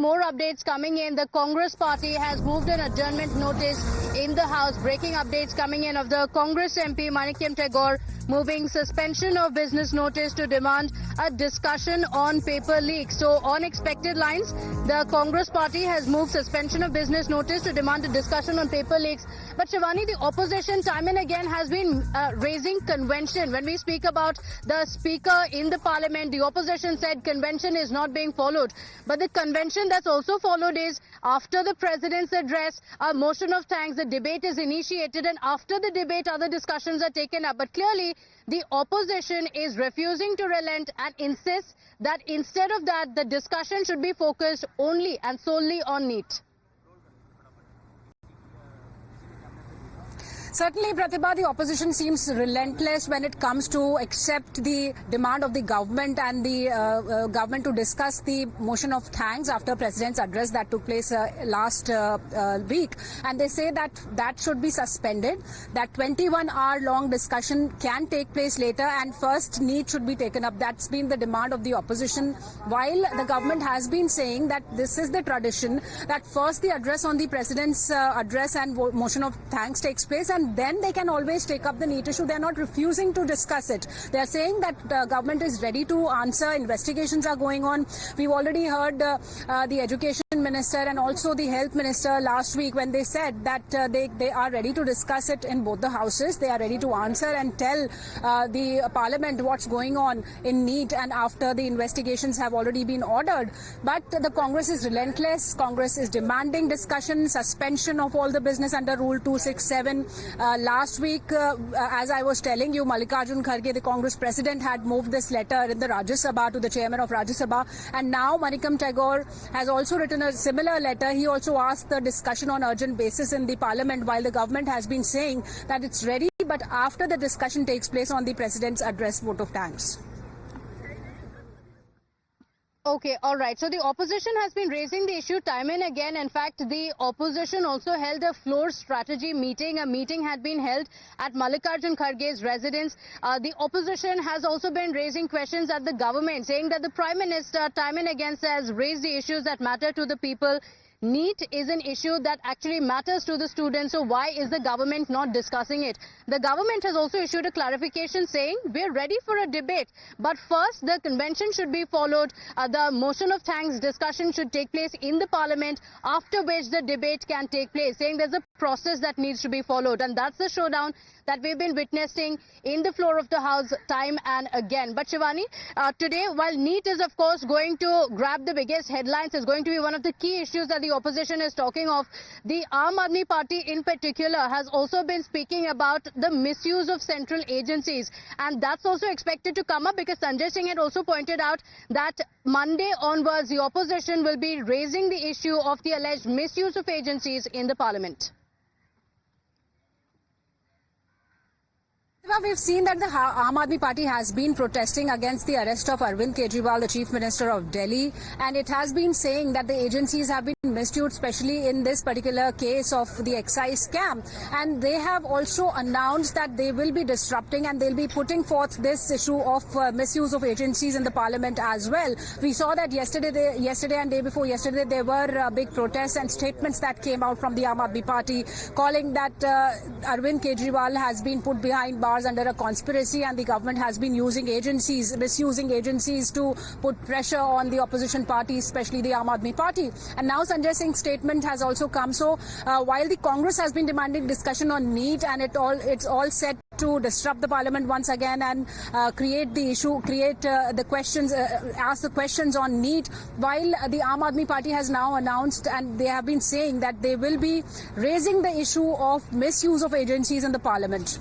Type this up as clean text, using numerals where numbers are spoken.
more updates coming in. The Congress party has moved an adjournment notice in the House. Breaking updates coming in of the Congress MP Manikyam Tagore moving suspension of business notice to demand a discussion on paper leaks. So on expected lines, the Congress party has moved suspension of business notice to demand a discussion on paper leaks. But Shivani, the opposition time and again has been raising convention. When we speak about the speaker in the parliament, the opposition said convention is not being followed. But the convention that's also followed is after the president's address, a motion of thanks, the debate is initiated, and after the debate, other discussions are taken up. But clearly, the opposition is refusing to relent and insists that instead of that, the discussion should be focused only and solely on NEET. Certainly, Pratibha, the opposition seems relentless when it comes to accept the demand of the government and the government to discuss the motion of thanks after President's address that took place last week. And they say that that should be suspended, that 21-hour-long discussion can take place later and first NEET should be taken up. That's been the demand of the opposition, while the government has been saying that this is the tradition, that first the address on the President's address and motion of thanks takes place, and then they can always take up the NEET issue. They are not refusing to discuss it. They are saying that the government is ready to answer. Investigations are going on. We've already heard the education minister and also the health minister last week when they said that they are ready to discuss it in both the houses. They are ready to answer and tell the parliament what's going on in NEET and after the investigations have already been ordered. But the Congress is relentless. Congress is demanding discussion, suspension of all the business under Rule 267. Last week, as I was telling you, Mallikarjun Kharge, the Congress president, had moved this letter in the Rajya Sabha to the chairman of Rajya Sabha. And now Manikyam Tagore has also written a similar letter. He also asked the discussion on urgent basis in the parliament, while the government has been saying that it's ready, but after the discussion takes place on the president's address vote of thanks. Okay, all right. So the opposition has been raising the issue time and again. In fact, the opposition also held a floor strategy meeting. A meeting had been held at Mallikarjun Kharge's residence. The opposition has also been raising questions at the government, saying that the Prime Minister time and again says raise the issues that matter to the people. NEET is an issue that actually matters to the students, so why is the government not discussing it? The government has also issued a clarification saying we're ready for a debate, but first the convention should be followed. The motion of thanks discussion should take place in the parliament, after which the debate can take place, saying there's a process that needs to be followed, and that's the showdown that we've been witnessing in the floor of the House time and again. But Shivani, today, while NEET is of course going to grab the biggest headlines, is going to be one of the key issues that the opposition is talking of, the Aam Aadmi Party in particular has also been speaking about the misuse of central agencies, and that's also expected to come up because Sanjay Singh had also pointed out that Monday onwards the opposition will be raising the issue of the alleged misuse of agencies in the parliament. We've seen that the Aam Aadmi Party has been protesting against the arrest of Arvind Kejriwal, the Chief Minister of Delhi, and it has been saying that the agencies have been misused, especially in this particular case of the excise scam. And they have also announced that they will be disrupting and they'll be putting forth this issue of misuse of agencies in the parliament as well. We saw that yesterday and day before yesterday, there were big protests and statements that came out from the Aam Aadmi Party calling that Arvind Kejriwal has been put behind bars under a conspiracy and the government has been using agencies, misusing agencies to put pressure on the opposition party, especially the Aam Aadmi Party. And now Sanjay Singh's statement has also come. So while the Congress has been demanding discussion on NEET and it's all set to disrupt the parliament once again and create the issue, the questions, ask the questions on NEET, while the Aam Aadmi Party has now announced and they have been saying that they will be raising the issue of misuse of agencies in the parliament.